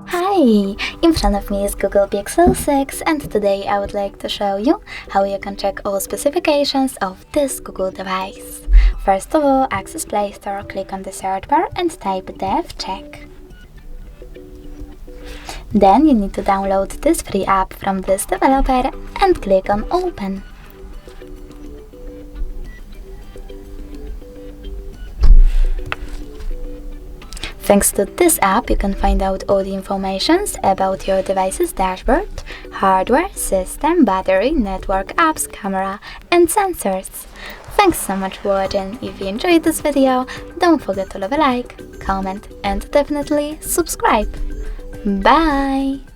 Hi! In front of me is Google Pixel 6 and today I would like to show you how you can check all specifications of this Google device. First of all, access Play Store, click on the search bar and type DevCheck. Then you need to download this free app from this developer and click on Open. Thanks to this app, you can find out all the information about your device's dashboard, hardware, system, battery, network, apps, camera, and sensors. Thanks so much for watching. If you enjoyed this video, don't forget to leave a like, comment, and definitely subscribe. Bye!